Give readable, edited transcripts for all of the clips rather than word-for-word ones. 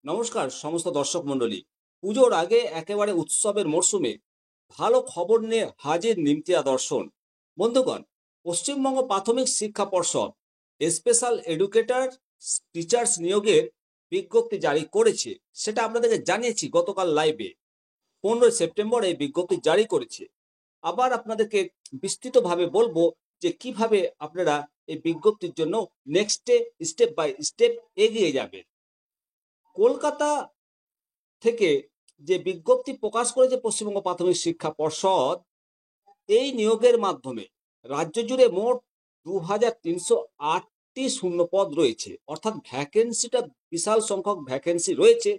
নমস্কার সমস্ত দর্শক মণ্ডলী। পুজোর আগে একেবারে উৎসবের মরশুমে ভালো খবর নিয়ে হাজির নিমতিয়া দর্শন। বন্ধুগণ, পশ্চিমবঙ্গ প্রাথমিক শিক্ষা পর্ষদ স্পেশাল এডুকেটর টিচার্স নিয়োগের বিজ্ঞপ্তি জারি করেছে। সেটা আপনাদেরকে জানিয়েছি গতকাল লাইভে। 15 সেপ্টেম্বর এই বিজ্ঞপ্তি জারি করেছে। আবার আপনাদেরকে বিস্তৃতভাবে বলবো যে কিভাবে আপনারা এই বিজ্ঞপ্তির জন্য নেক্সটে স্টেপ বাই স্টেপ এগিয়ে যাবেন। কলকাতা থেকে যে বিজ্ঞপ্তি প্রকাশ করেছে পশ্চিমবঙ্গ প্রাথমিক শিক্ষা পর্ষদ, এই নিয়োগের মাধ্যমে রাজ্য জুড়ে মোট 2308টি শূন্যপদ রয়েছে। অর্থাৎ ভ্যাকেন্সিটা বিশাল সংখ্যক ভ্যাকেন্সি রয়েছে।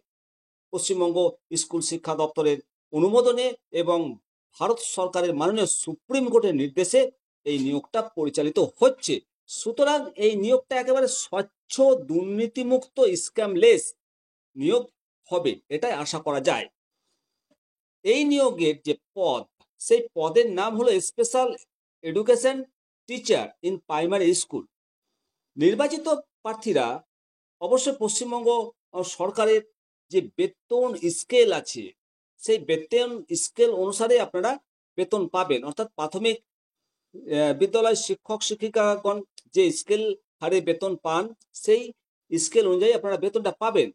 পশ্চিমবঙ্গ স্কুল শিক্ষা দপ্তরের অনুমোদনে এবং ভারত সরকারের মাননীয় সুপ্রিম কোর্টের নির্দেশে এই নিয়োগটা পরিচালিত হচ্ছে। সুতরাং এই নিয়োগটা একেবারে স্বচ্ছ, দুর্নীতিমুক্ত, স্ক্যামলেস নিয়োগ হবে, এটাই আশা করা যায়। এই নিয়োগের যে পদ, সেই পদের নাম হলো special education teacher in primary school. নির্বাচিত প্রার্থীরা অবশ্যই পশ্চিমবঙ্গ সরকারের যে বেতন স্কেল আছে, সেই বেতন স্কেল অনুসারে আপনারা বেতন পাবেন। অর্থাৎ প্রাথমিক বিদ্যালয় শিক্ষক শিক্ষিকাগণ যে স্কেল হারে বেতন পান, সেই স্কেল অনুযায়ী আপনারা বেতনটা পাবেন।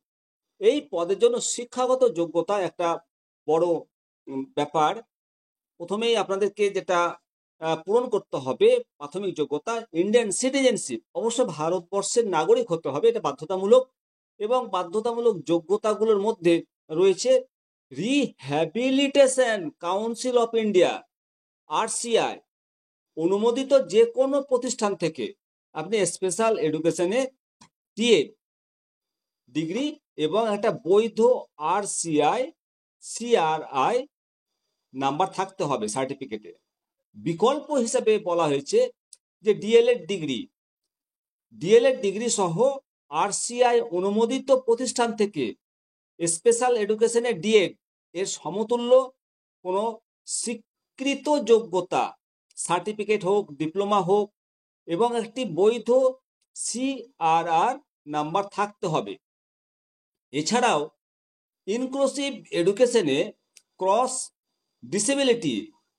এই পদের জন্য শিক্ষাগত যোগ্যতা একটা বড় ব্যাপার। প্রথমেই আপনাদেরকে যেটা পূরণ করতে হবে, প্রাথমিক যোগ্যতা ইন্ডিয়ান সিটিজেনশিপ। অবশ্য ভারতবর্ষের নাগরিক হতে হবে, এটা বাধ্যতামূলক। এবং বাধ্যতামূলক যোগ্যতাগুলোর মধ্যে রয়েছে rehabilitation council of India RCI অনুমোদিত যে কোনো প্রতিষ্ঠান থেকে আপনি স্পেশাল এডুকেশনে টিএড ডিগ্রি এবং একটা বৈধ CRI নাম্বার থাকতে হবে সার্টিফিকেটে। বিকল্প হিসেবে বলা হয়েছে যে ডিএলএড ডিগ্রি সহ RCI অনুমোদিত প্রতিষ্ঠান থেকে স্পেশাল এডুকেশনে ডিএড এর সমতুল্য কোনো স্বীকৃত যোগ্যতা সার্টিফিকেট হোক, ডিপ্লোমা হোক, এবং একটি বৈধ CRR নাম্বার থাকতে হবে। এছাড়াও ইনক্লুসিভ এডুকেশনে ক্রস ডিসেবিলিটি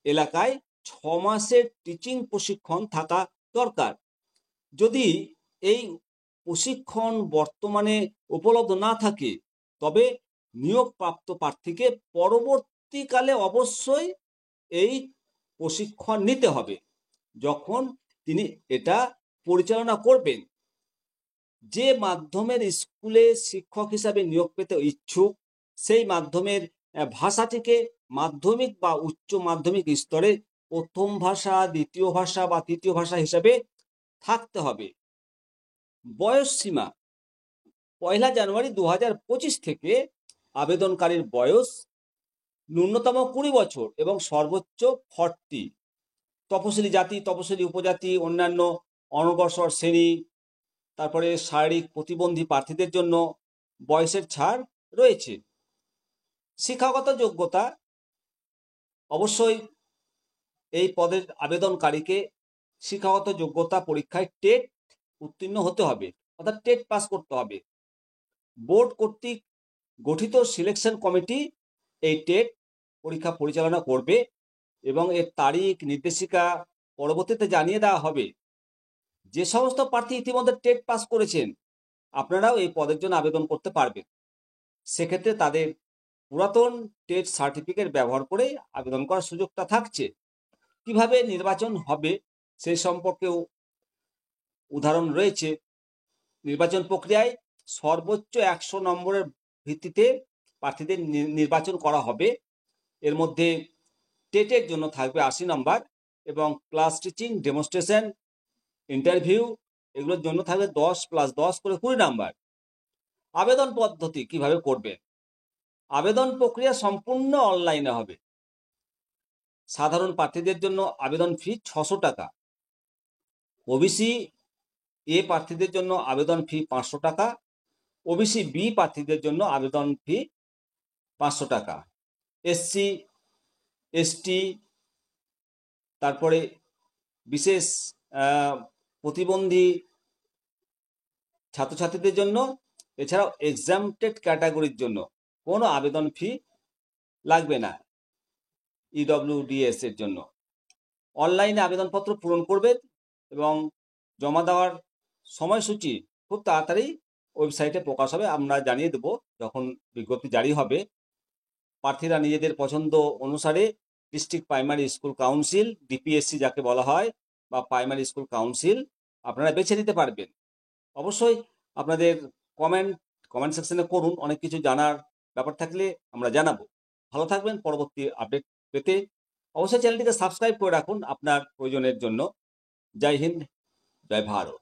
এলাকায় 6 মাসের টিচিং প্রশিক্ষণ থাকা দরকার। যদি এই প্রশিক্ষণ বর্তমানে উপলব্ধ না থাকে, তবে নিয়োগপ্রাপ্ত প্রার্থীকে পরবর্তীকালে অবশ্যই এই প্রশিক্ষণ নিতে হবে যখন তিনি এটা পরিচালনা করবেন। যে মাধ্যমের স্কুলে শিক্ষক হিসাবে নিয়োগ পেতে ইচ্ছুক, সেই মাধ্যমের ভাষাটিকে মাধ্যমিক বা উচ্চ মাধ্যমিক স্তরে প্রথম ভাষা, দ্বিতীয় ভাষা বা তৃতীয় ভাষা হিসাবে থাকতে হবে। বয়স সীমা 1 জানুয়ারি 2025 থেকে আবেদনকারীর বয়স ন্যূনতম 20 বছর এবং সর্বোচ্চ 40। তপশিলি জাতি, তপশিলি উপজাতি, অন্যান্য অনগ্রসর শ্রেণী, তারপরে শারীরিক প্রতিবন্ধী প্রার্থীদের জন্য বয়সের ছাড় রয়েছে। শিক্ষাগত যোগ্যতা অবশ্যই এই পদের আবেদনকারীকে শিক্ষাগত যোগ্যতা পরীক্ষায় টেট উত্তীর্ণ হতে হবে, অর্থাৎ টেট পাস করতে হবে। বোর্ড কর্তৃক গঠিত সিলেকশন কমিটি এই টেট পরীক্ষা পরিচালনা করবে এবং এর তারিখ নির্দেশিকা পরবর্তীতে জানিয়ে দেওয়া হবে। যে সমস্ত প্রার্থী ইতিমধ্যে টেট পাস করেছেন, আপনারাও এই পদের জন্য আবেদন করতে পারবেন। সেক্ষেত্রে তাদের পুরাতন টেট সার্টিফিকেট ব্যবহার করে আবেদন করার সুযোগটা থাকছে। কিভাবে নির্বাচন হবে সেই সম্পর্কেও উদাহরণ রয়েছে। নির্বাচন প্রক্রিয়ায় সর্বোচ্চ 100 নম্বরের ভিত্তিতে প্রার্থীদের নির্বাচন করা হবে। এর মধ্যে টেটের জন্য থাকবে 80 নম্বর এবং ক্লাস টিচিং, ডেমনস্ট্রেশন, ইন্টারভিউ এগুলোর জন্য থাকবে 10 + 10 করে 20 নম্বর। আবেদন পদ্ধতি কিভাবে করবেন? আবেদন প্রক্রিয়া সম্পূর্ণ অনলাইনে হবে। সাধারণ প্রার্থীদের জন্য আবেদন ফি 600 টাকা, ওবিসি এ প্রার্থীদের জন্য আবেদন ফি 500 টাকা, ওবিসি বি প্রার্থীদের জন্য আবেদন ফি 500 টাকা, SC ST তারপরে বিশেষ প্রতিবন্ধী ছাত্রছাত্রীদের জন্য এছাড়াও এক্সামটেড ক্যাটাগরির জন্য কোনো আবেদন ফি লাগবে না ইডব্লিউডিএস এর জন্য। অনলাইনে আবেদনপত্র পূরণ করবেন এবং জমা দেওয়ার সময়সূচি খুব তাড়াতাড়ি ওয়েবসাইটে প্রকাশ হবে, আমরা জানিয়ে দেবো যখন বিজ্ঞপ্তি জারি হবে। প্রার্থীরা নিজেদের পছন্দ অনুসারে district primary school council, DPSC যাকে বলা হয়, বা প্রাইমারি স্কুল কাউন্সিল আপনারা বেছে নিতে পারবেন। অবশ্যই আপনাদের কমেন্ট সেকশনে করুন, অনেক কিছু জানার ব্যাপার থাকলে আমরা জানাবো। ভালো থাকবেন। পরবর্তী আপডেট পেতে অবশ্যই চ্যানেলটিকে সাবস্ক্রাইব করে রাখুন আপনার প্রয়োজনের জন্য। জয় হিন্দ, জয় ভারত।